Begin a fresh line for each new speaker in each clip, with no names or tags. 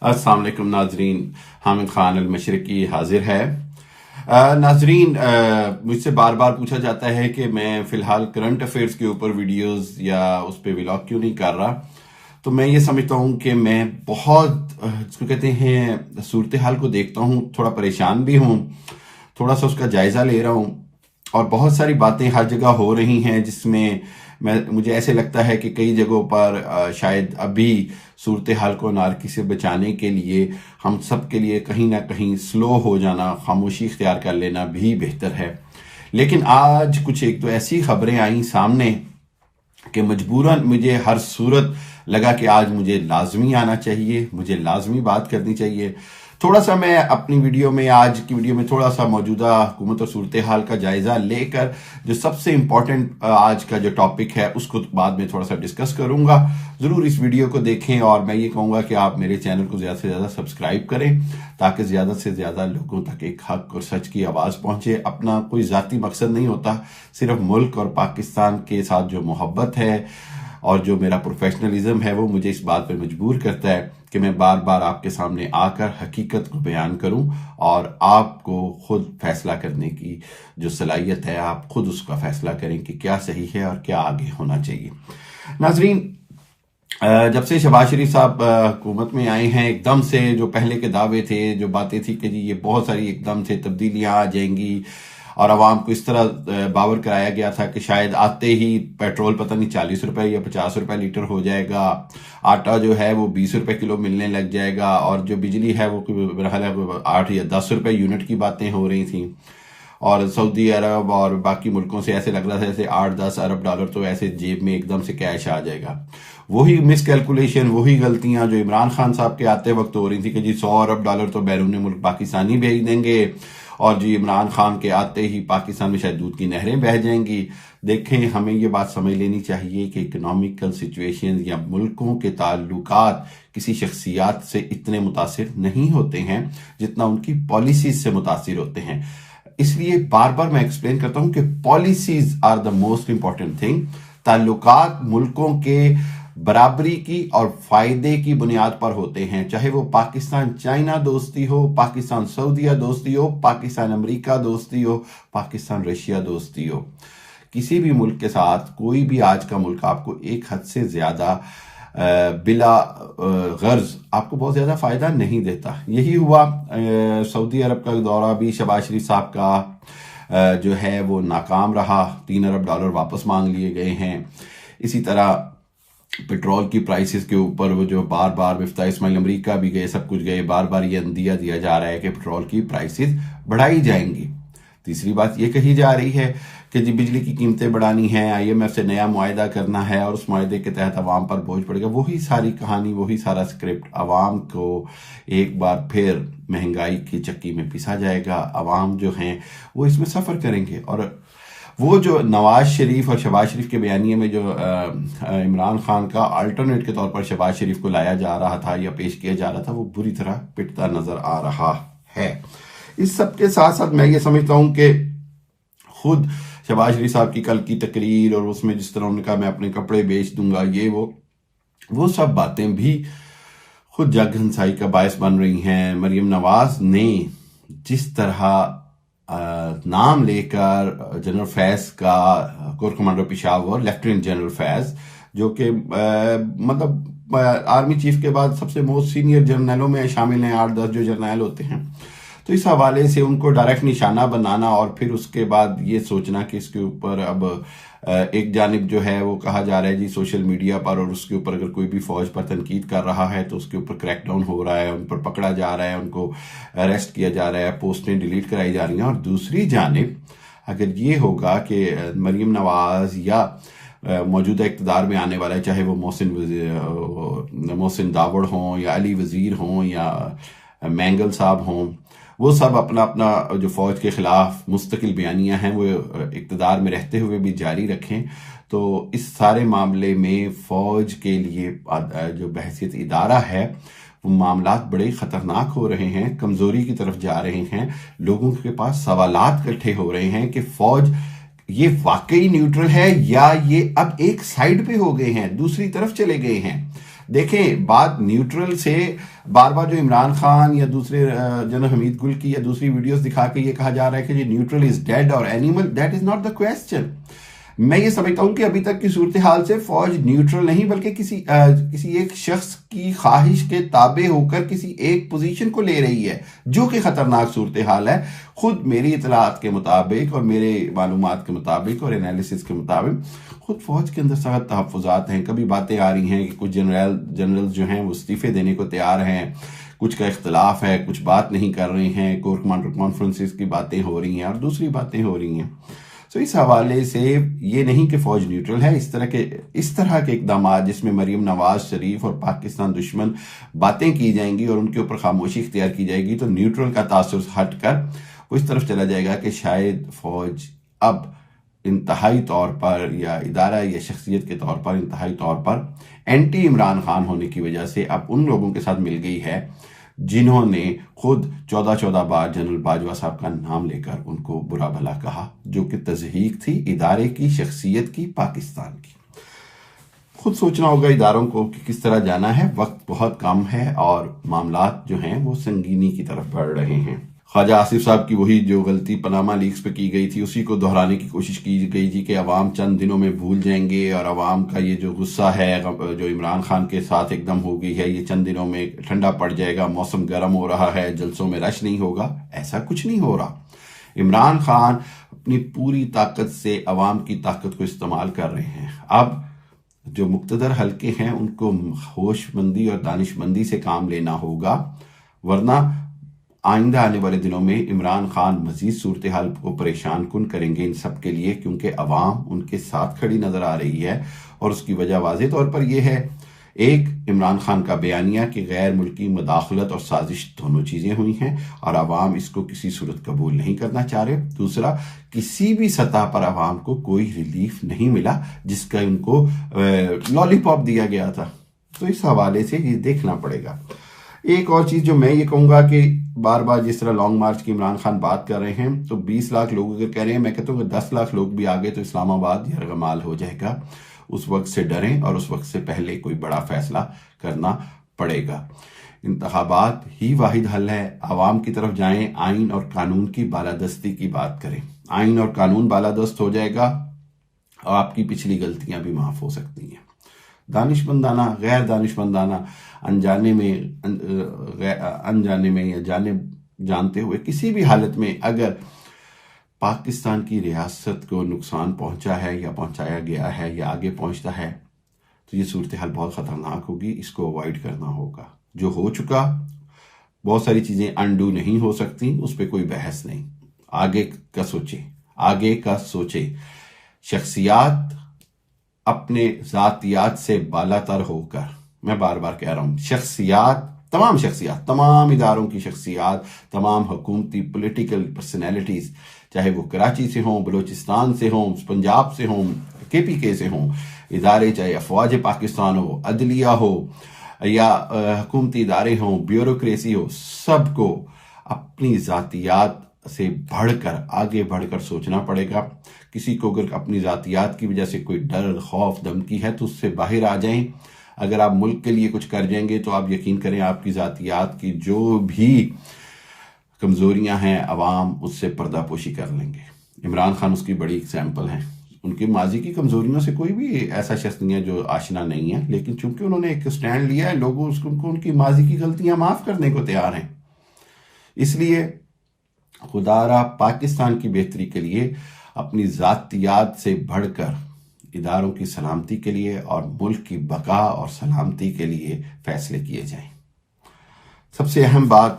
السلام علیکم ناظرین، حامد خان المشرقی حاضر ہے۔ ناظرین، مجھ سے بار بار پوچھا جاتا ہے کہ میں فی الحال کرنٹ افیئرز کے اوپر ویڈیوز یا اس پہ ولاگ کیوں نہیں کر رہا۔ تو میں یہ سمجھتا ہوں کہ میں بہت جس کو کہتے ہیں صورتحال کو دیکھتا ہوں، تھوڑا پریشان بھی ہوں، تھوڑا سا اس کا جائزہ لے رہا ہوں، اور بہت ساری باتیں ہر جگہ ہو رہی ہیں جس میں مجھے ایسے لگتا ہے کہ کئی جگہوں پر شاید ابھی صورتحال کو نارکی سے بچانے کے لیے ہم سب کے لیے کہیں نہ کہیں سلو ہو جانا، خاموشی اختیار کر لینا بھی بہتر ہے۔ لیکن آج کچھ ایک تو ایسی خبریں آئیں سامنے کہ مجبوراً مجھے ہر صورت لگا کہ آج مجھے لازمی آنا چاہیے، مجھے لازمی بات کرنی چاہیے۔ تھوڑا سا میں اپنی ویڈیو میں، آج کی ویڈیو میں تھوڑا سا موجودہ حکومت اور صورتحال کا جائزہ لے کر جو سب سے امپورٹنٹ آج کا جو ٹاپک ہے اس کو بعد میں تھوڑا سا ڈسکس کروں گا۔ ضرور اس ویڈیو کو دیکھیں، اور میں یہ کہوں گا کہ آپ میرے چینل کو زیادہ سے زیادہ سبسکرائب کریں تاکہ زیادہ سے زیادہ لوگوں تک ایک حق اور سچ کی آواز پہنچے۔ اپنا کوئی ذاتی مقصد نہیں ہوتا، صرف ملک اور پاکستان کے ساتھ جو محبت ہے اور جو میرا پروفیشنلزم ہے وہ مجھے اس بات پہ مجبور کرتا ہے کہ میں بار بار آپ کے سامنے آ کر حقیقت کو بیان کروں، اور آپ کو خود فیصلہ کرنے کی جو صلاحیت ہے، آپ خود اس کا فیصلہ کریں کہ کیا صحیح ہے اور کیا آگے ہونا چاہیے۔ ناظرین، جب سے شہباز شریف صاحب حکومت میں آئے ہیں، ایک دم سے جو پہلے کے دعوے تھے، جو باتیں تھی کہ جی یہ بہت ساری ایک دم سے تبدیلیاں آ جائیں گی، اور عوام کو اس طرح باور کرایا گیا تھا کہ شاید آتے ہی پیٹرول پتہ نہیں 40 روپے یا 50 روپے لیٹر ہو جائے گا، آٹا جو ہے وہ 20 روپے کلو ملنے لگ جائے گا، اور جو بجلی ہے وہ برحال 8 یا 10 روپے یونٹ کی باتیں ہو رہی تھیں، اور سعودی عرب اور باقی ملکوں سے ایسے لگ رہا تھا جیسے 8-10 ارب ڈالر تو ایسے جیب میں ایک دم سے کیش آ جائے گا۔ وہی مس کیلکولیشن، وہی غلطیاں جو عمران خان صاحب کے آتے وقت ہو رہی تھی کہ جی 100 ارب ڈالر تو بیرون ملک پاکستانی بھیج دیں گے، اور جی عمران خان کے آتے ہی پاکستان میں شاید دودھ کی نہریں بہہ جائیں گی۔ دیکھیں، ہمیں یہ بات سمجھ لینی چاہیے کہ اکنامیکل سچویشن یا ملکوں کے تعلقات کسی شخصیات سے اتنے متاثر نہیں ہوتے ہیں جتنا ان کی پالیسیز سے متاثر ہوتے ہیں۔ اس لیے بار بار میں ایکسپلین کرتا ہوں کہ policies are the most important thing. تعلقات ملکوں کے برابری کی اور فائدے کی بنیاد پر ہوتے ہیں، چاہے وہ پاکستان چائنا دوستی ہو، پاکستان سعودیہ دوستی ہو، پاکستان امریکہ دوستی ہو، پاکستان رشیا دوستی ہو۔ کسی بھی ملک کے ساتھ کوئی بھی آج کا ملک آپ کو ایک حد سے زیادہ بلا غرض آپ کو بہت زیادہ فائدہ نہیں دیتا۔ یہی ہوا سعودی عرب کا دورہ بھی شہباز شریف صاحب کا جو ہے وہ ناکام رہا، 3 ارب ڈالر واپس مانگ لیے گئے ہیں۔ اسی طرح پیٹرول کی پرائسز کے اوپر وہ جو بار بار مفتاح اسماعیل امریکہ بھی گئے، سب کچھ گئے، بار بار یہ اندیہ دیا جا رہا ہے کہ پیٹرول کی پرائسز بڑھائی جائیں گی۔ تیسری بات یہ کہی جا رہی ہے کہ جی بجلی کی قیمتیں بڑھانی ہیں، IMF سے نیا معاہدہ کرنا ہے، اور اس معاہدے کے تحت عوام پر بوجھ پڑے گا۔ وہی ساری کہانی، وہی سارا اسکرپٹ، عوام کو ایک بار پھر مہنگائی کی چکی میں پیسا جائے گا۔ عوام جو ہیں وہ اس میں سفر کریں گے، اور وہ جو نواز شریف اور شہباز شریف کے بیانیے میں جو عمران خان کا الٹرنیٹ کے طور پر شہباز شریف کو لایا جا رہا تھا یا پیش کیا جا رہا تھا، وہ بری طرح پٹتا نظر آ رہا ہے۔ اس سب کے ساتھ ساتھ میں یہ سمجھتا ہوں کہ خود شہباز شریف صاحب کی کل کی تقریر، اور اس میں جس طرح انہوں نے کہا میں اپنے کپڑے بیچ دوں گا، یہ وہ سب باتیں بھی خود جگ ہنسائی کا باعث بن رہی ہیں۔ مریم نواز نے جس طرح نام لے کر جنرل فیض کا، corps commander Peshawar lieutenant general Faiz, جو کہ مطلب آرمی چیف کے بعد سب سے موسٹ سینئر جرنیلوں میں شامل ہیں، 8-10 جو جرنیل ہوتے ہیں، تو اس حوالے سے ان کو ڈائریکٹ نشانہ بنانا، اور پھر اس کے بعد یہ سوچنا کہ اس کے اوپر اب ایک جانب جو ہے وہ کہا جا رہا ہے جی سوشل میڈیا پر، اور اس کے اوپر اگر کوئی بھی فوج پر تنقید کر رہا ہے تو اس کے اوپر کریک ڈاؤن ہو رہا ہے، ان پر پکڑا جا رہا ہے، ان کو اریسٹ کیا جا رہا ہے، پوسٹیں ڈیلیٹ کرائی جا رہی ہیں۔ اور دوسری جانب اگر یہ ہوگا کہ مریم نواز یا موجودہ اقتدار میں آنے والا ہے، چاہے وہ محسن داوڑ ہوں یا علی وزیر ہوں یا مینگل صاحب ہوں، وہ سب اپنا اپنا جو فوج کے خلاف مستقل بیانیاں ہیں وہ اقتدار میں رہتے ہوئے بھی جاری رکھیں، تو اس سارے معاملے میں فوج کے لیے جو بحیثیت ادارہ ہے وہ معاملات بڑے خطرناک ہو رہے ہیں، کمزوری کی طرف جا رہے ہیں۔ لوگوں کے پاس سوالات اکٹھے ہو رہے ہیں کہ فوج یہ واقعی نیوٹرل ہے یا یہ اب ایک سائیڈ پہ ہو گئے ہیں، دوسری طرف چلے گئے ہیں۔ دیکھیں بات نیوٹرل سے بار بار جو عمران خان یا دوسرے جنرل حمید گل کی یا دوسری ویڈیوز دکھا کے یہ کہا جا رہا ہے کہ جی نیوٹرل از ڈیڈ اور animal, that is not the question. میں یہ سمجھتا ہوں کہ ابھی تک کی صورتحال سے فوج نیوٹرل نہیں بلکہ کسی ایک شخص کی خواہش کے تابع ہو کر کسی ایک پوزیشن کو لے رہی ہے جو کہ خطرناک صورتحال ہے. خود میری اطلاعات کے مطابق اور میرے معلومات کے مطابق اور انالیسس کے مطابق خود فوج کے اندر سخت تحفظات ہیں. کبھی باتیں آ رہی ہیں کہ کچھ جنرل جو ہیں وہ استعفے دینے کو تیار ہیں، کچھ کا اختلاف ہے، کچھ بات نہیں کر رہے ہیں، کور کمانڈر کانفرنسز کی باتیں ہو رہی ہیں اور دوسری باتیں ہو رہی ہیں. تو اس حوالے سے یہ نہیں کہ فوج نیوٹرل ہے. اس طرح کے اقدامات جس میں مریم نواز شریف اور پاکستان دشمن باتیں کی جائیں گی اور ان کے اوپر خاموشی اختیار کی جائے گی تو نیوٹرل کا تاثر ہٹ کر وہ اس طرف چلا جائے گا کہ شاید فوج اب انتہائی طور پر یا ادارہ یا شخصیت کے طور پر انتہائی طور پر اینٹی عمران خان ہونے کی وجہ سے اب ان لوگوں کے ساتھ مل گئی ہے جنہوں نے خود 14 بار جنرل باجوہ صاحب کا نام لے کر ان کو برا بھلا کہا، جو کہ تضحیق تھی ادارے کی، شخصیت کی، پاکستان کی. خود سوچنا ہوگا اداروں کو کہ کس طرح جانا ہے. وقت بہت کم ہے اور معاملات جو ہیں وہ سنگینی کی طرف بڑھ رہے ہیں. خواجہ آصف صاحب کی وہی جو غلطی پاناما لیکس پہ کی گئی تھی اسی کو دہرانے کی کوشش کی گئی تھی کہ عوام چند دنوں میں بھول جائیں گے، اور عوام کا یہ جو غصہ ہے جو عمران خان کے ساتھ ایک دم ہو گئی ہے یہ چند دنوں میں ٹھنڈا پڑ جائے گا، موسم گرم ہو رہا ہے، جلسوں میں رش نہیں ہوگا. ایسا کچھ نہیں ہو رہا. عمران خان اپنی پوری طاقت سے عوام کی طاقت کو استعمال کر رہے ہیں. اب جو مقتدر حلقے ہیں ان کو ہوش مندی اور دانش مندی سے کام لینا ہوگا، ورنہ آئندہ آنے والے دنوں میں عمران خان مزید صورتحال کو پریشان کن کریں گے ان سب کے لیے، کیونکہ عوام ان کے ساتھ کھڑی نظر آ رہی ہے. اور اس کی وجہ واضح طور پر یہ ہے، ایک عمران خان کا بیانیہ کہ غیر ملکی مداخلت اور سازش دونوں چیزیں ہوئی ہیں اور عوام اس کو کسی صورت قبول نہیں کرنا چاہ رہے. دوسرا، کسی بھی سطح پر عوام کو کوئی ریلیف نہیں ملا جس کا ان کو لالی پاپ دیا گیا تھا. تو اس حوالے سے یہ دیکھنا پڑے گا. ایک اور چیز جو میں یہ کہوں گا کہ بار بار جس طرح لانگ مارچ کی عمران خان بات کر رہے ہیں تو 20 لاکھ لوگ اگر کہہ رہے ہیں، میں کہتا ہوں کہ 10 لاکھ لوگ بھی آگے تو اسلام آباد یرغمال ہو جائے گا. اس وقت سے ڈریں اور اس وقت سے پہلے کوئی بڑا فیصلہ کرنا پڑے گا. انتخابات ہی واحد حل ہے. عوام کی طرف جائیں، آئین اور قانون کی بالادستی کی بات کریں. آئین اور قانون بالادست ہو جائے گا اور آپ کی پچھلی غلطیاں بھی معاف ہو سکتی ہیں. دانش مندانہ، غیر دانش مندانہ، انجانے میں یا جانتے ہوئے کسی بھی حالت میں اگر پاکستان کی ریاست کو نقصان پہنچا ہے یا پہنچایا گیا ہے یا آگے پہنچتا ہے تو یہ صورتحال بہت خطرناک ہوگی. اس کو اوائڈ کرنا ہوگا. جو ہو چکا، بہت ساری چیزیں انڈو نہیں ہو سکتی، اس پہ کوئی بحث نہیں. آگے کا سوچے. شخصیات اپنے ذاتیات سے بالا تر ہو کر، میں بار بار کہہ رہا ہوں، تمام اداروں کی شخصیات، تمام حکومتی پولیٹیکل پرسنالٹیز، چاہے وہ کراچی سے ہوں، بلوچستان سے ہوں، پنجاب سے ہوں، KPK سے ہوں، ادارے چاہے افواج پاکستان ہو، عدلیہ ہو یا حکومتی ادارے ہوں، بیوروکریسی ہو، سب کو اپنی ذاتیات سے آگے بڑھ کر سوچنا پڑے گا. کسی کو اگر اپنی ذاتیات کی وجہ سے کوئی ڈر، خوف، دھمکی ہے تو اس سے باہر آ جائیں. اگر آپ ملک کے لیے کچھ کر جائیں گے تو آپ یقین کریں آپ کی ذاتیات کی جو بھی کمزوریاں ہیں عوام اس سے پردہ پوشی کر لیں گے. عمران خان اس کی بڑی اگزامپل ہیں. ان کی ماضی کی کمزوریوں سے کوئی بھی ایسا شخص نہیں ہے جو آشنا نہیں ہے، لیکن چونکہ انہوں نے ایک سٹینڈ لیا ہے، لوگوں کو ان کی ماضی کی غلطیاں معاف کرنے کو تیار ہیں. اس لیے خدا را پاکستان کی بہتری کے لیے اپنی ذاتیات سے بڑھ کر اداروں کی سلامتی کے لیے اور ملک کی بقا اور سلامتی کے لیے فیصلے کیے جائیں. سب سے اہم بات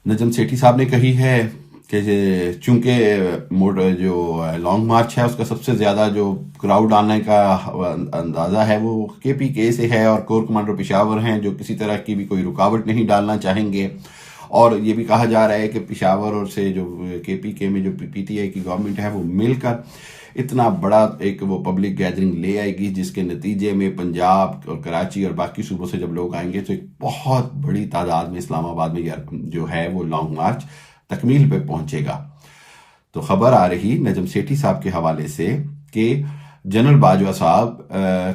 نجم سیٹھی صاحب نے کہی ہے کہ چونکہ جو لانگ مارچ ہے اس کا سب سے زیادہ جو کراؤڈ آنے کا اندازہ ہے وہ KPK سے ہے اور کور کمانڈر پشاور ہیں جو کسی طرح کی بھی کوئی رکاوٹ نہیں ڈالنا چاہیں گے. اور یہ بھی کہا جا رہا ہے کہ پشاور اور سے جو KPK میں جو PTI کی گورنمنٹ ہے وہ مل کر اتنا بڑا ایک وہ پبلک گیدرنگ لے آئے گی جس کے نتیجے میں پنجاب اور کراچی اور باقی صوبوں سے جب لوگ آئیں گے تو ایک بہت بڑی تعداد میں اسلام آباد میں جو ہے وہ لانگ مارچ تکمیل پہ پہنچے گا. تو خبر آ رہی نجم سیٹھی صاحب کے حوالے سے کہ جنرل باجوہ صاحب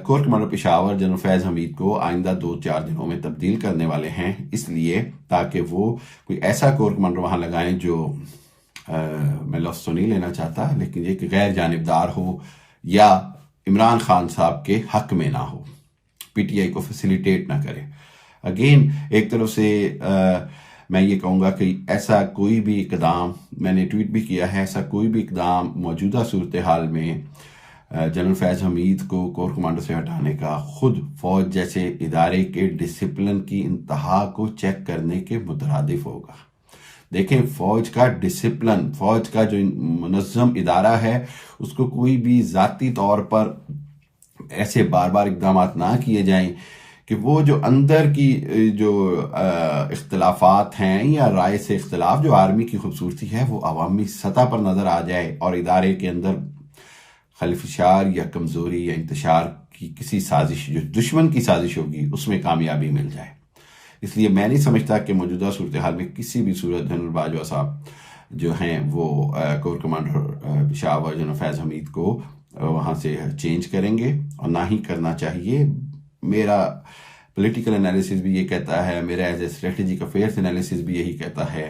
کور کمانڈر پشاور جنرل فیض حمید کو آئندہ 2-4 دنوں میں تبدیل کرنے والے ہیں، اس لیے تاکہ وہ کوئی ایسا کور کمانڈر وہاں لگائیں جو میں لفظ تو نہیں لینا چاہتا لیکن یہ کہ غیر جانبدار ہو یا عمران خان صاحب کے حق میں نہ ہو، پی ٹی آئی کو فیسیلیٹیٹ نہ کرے۔ اگین ایک طرف سے میں یہ کہوں گا کہ ایسا کوئی بھی اقدام، میں نے ٹویٹ بھی کیا ہے، ایسا کوئی بھی اقدام موجودہ صورتحال میں جنرل فیض حمید کو کور کمانڈر سے ہٹانے کا خود فوج جیسے ادارے کے ڈسپلن کی انتہا کو چیک کرنے کے مترادف ہوگا۔ دیکھیں، فوج کا ڈسپلن، فوج کا جو منظم ادارہ ہے، اس کو کوئی بھی ذاتی طور پر ایسے بار بار اقدامات نہ کیے جائیں کہ وہ جو اندر کی جو اختلافات ہیں یا رائے سے اختلاف جو آرمی کی خوبصورتی ہے وہ عوامی سطح پر نظر آ جائے اور ادارے کے اندر خلفشار یا کمزوری یا انتشار کی کسی سازش جو دشمن کی سازش ہوگی اس میں کامیابی مل جائے۔ اس لیے میں نہیں سمجھتا کہ موجودہ صورتحال میں کسی بھی صورت جنرل باجوہ صاحب جو ہیں وہ کور کمانڈر پشاور جنرل فیض حمید کو وہاں سے چینج کریں گے، اور نہ ہی کرنا چاہیے۔ میرا پولیٹیکل انالیسس بھی یہ کہتا ہے، میرا as a strategic affairs analysis بھی یہی کہتا ہے،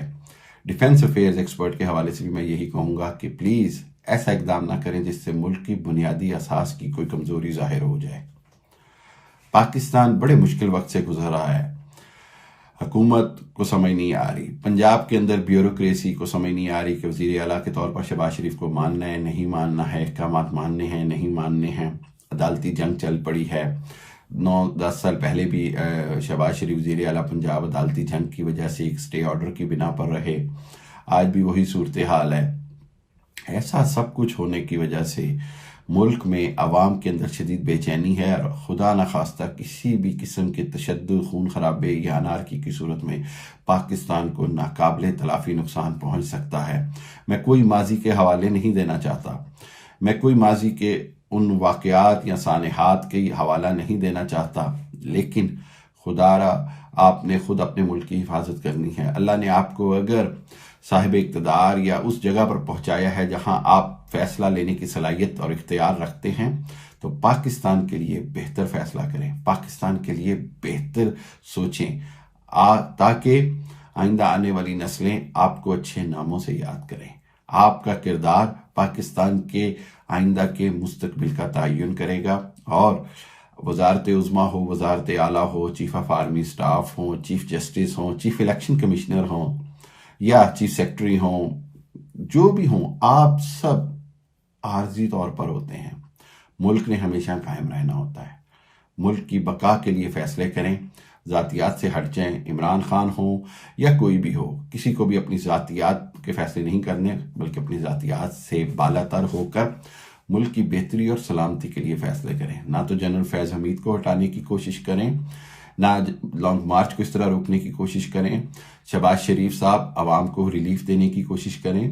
ڈیفنس افیئرز ایکسپرٹ کے حوالے سے بھی میں یہی کہوں گا کہ پلیز ایسا اقدام نہ کریں جس سے ملک کی بنیادی اساس کی کوئی کمزوری ظاہر ہو جائے۔ پاکستان بڑے مشکل وقت سے گزر رہا ہے، حکومت کو سمجھ نہیں آ رہی، پنجاب کے اندر بیوروکریسی کو سمجھ نہیں آ رہی کہ وزیر اعلیٰ کے طور پر شہباز شریف کو ماننا ہے نہیں ماننا ہے، احکامات ماننے ہیں نہیں ماننے ہیں، عدالتی جنگ چل پڑی ہے۔ 9-10 سال پہلے بھی شہباز شریف وزیر اعلیٰ پنجاب عدالتی جنگ کی وجہ سے ایک سٹے آرڈر کی بنا پر رہے، آج بھی وہی صورتحال ہے۔ ایسا سب کچھ ہونے کی وجہ سے ملک میں عوام کے اندر شدید بے چینی ہے، اور خدا نخواستہ کسی بھی قسم کے تشدد، خون خرابے یا انارکی کی صورت میں پاکستان کو ناقابل تلافی نقصان پہنچ سکتا ہے۔ میں کوئی ماضی کے حوالے نہیں دینا چاہتا، میں کوئی ماضی کے ان واقعات یا سانحات کے حوالہ نہیں دینا چاہتا، لیکن خدا را آپ نے خود اپنے ملک کی حفاظت کرنی ہے۔ اللہ نے آپ کو اگر صاحب اقتدار یا اس جگہ پر پہنچایا ہے جہاں آپ فیصلہ لینے کی صلاحیت اور اختیار رکھتے ہیں، تو پاکستان کے لیے بہتر فیصلہ کریں، پاکستان کے لیے بہتر سوچیں، تاکہ آئندہ آنے والی نسلیں آپ کو اچھے ناموں سے یاد کریں۔ آپ کا کردار پاکستان کے آئندہ کے مستقبل کا تعین کرے گا، اور وزارت عظمیٰ ہو، وزارت اعلیٰ ہو، چیف آف آرمی سٹاف ہوں، چیف جسٹس ہوں، چیف الیکشن کمشنر ہوں یا چیف سیکرٹری ہوں، جو بھی ہوں، آپ سب عارضی طور پر ہوتے ہیں۔ ملک نے ہمیشہ قائم رہنا ہوتا ہے۔ ملک کی بقا کے لیے فیصلے کریں، ذاتیات سے ہٹ جائیں، عمران خان ہو یا کوئی بھی ہو، کسی کو بھی اپنی ذاتیات کے فیصلے نہیں کرنے، بلکہ اپنی ذاتیات سے بالا تر ہو کر ملک کی بہتری اور سلامتی کے لیے فیصلے کریں۔ نہ تو جنرل فیض حمید کو ہٹانے کی کوشش کریں، نہ لانگ مارچ کو اس طرح روکنے کی کوشش کریں، شہباز شریف صاحب عوام کو ریلیف دینے کی کوشش کریں،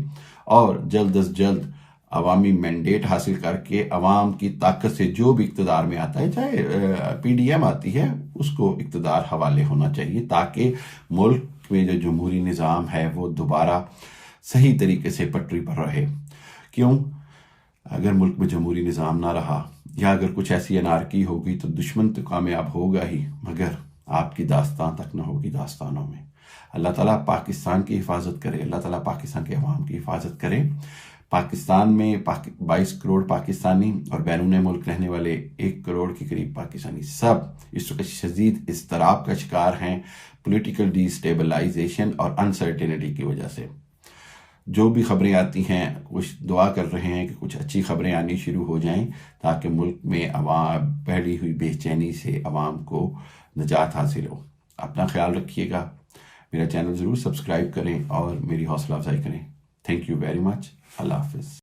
اور جلد از جلد عوامی مینڈیٹ حاصل کر کے عوام کی طاقت سے جو بھی اقتدار میں آتا ہے، چاہے پی ڈی ایم آتی ہے، اس کو اقتدار حوالے ہونا چاہیے، تاکہ ملک میں جو جمہوری نظام ہے وہ دوبارہ صحیح طریقے سے پٹری پر رہے۔ کیوں؟ اگر ملک میں جمہوری نظام نہ رہا یا اگر کچھ ایسی انارکی ہوگی تو دشمن تو کامیاب ہوگا ہی، مگر آپ کی داستان تک نہ ہوگی داستانوں میں۔ اللہ تعالیٰ پاکستان کی حفاظت کرے، اللہ تعالیٰ پاکستان کے عوام کی حفاظت کرے۔ پاکستان میں 22 کروڑ پاکستانی اور بیرون ملک رہنے والے 1 کروڑ کے قریب پاکستانی سب اس وقت شدید اضطراب کا شکار ہیں، پولیٹیکل ڈی اسٹیبلائزیشن اور انسرٹینٹی کی وجہ سے۔ جو بھی خبریں آتی ہیں، کچھ دعا کر رہے ہیں کہ کچھ اچھی خبریں آنی شروع ہو جائیں، تاکہ ملک میں عوام پھیلی ہوئی بے چینی سے عوام کو نجات حاصل ہو۔ اپنا خیال رکھیے گا، میرا چینل ضرور سبسکرائب کریں اور میری حوصلہ افزائی کریں۔ تھینک یو ویری مچ، اللہ حافظ۔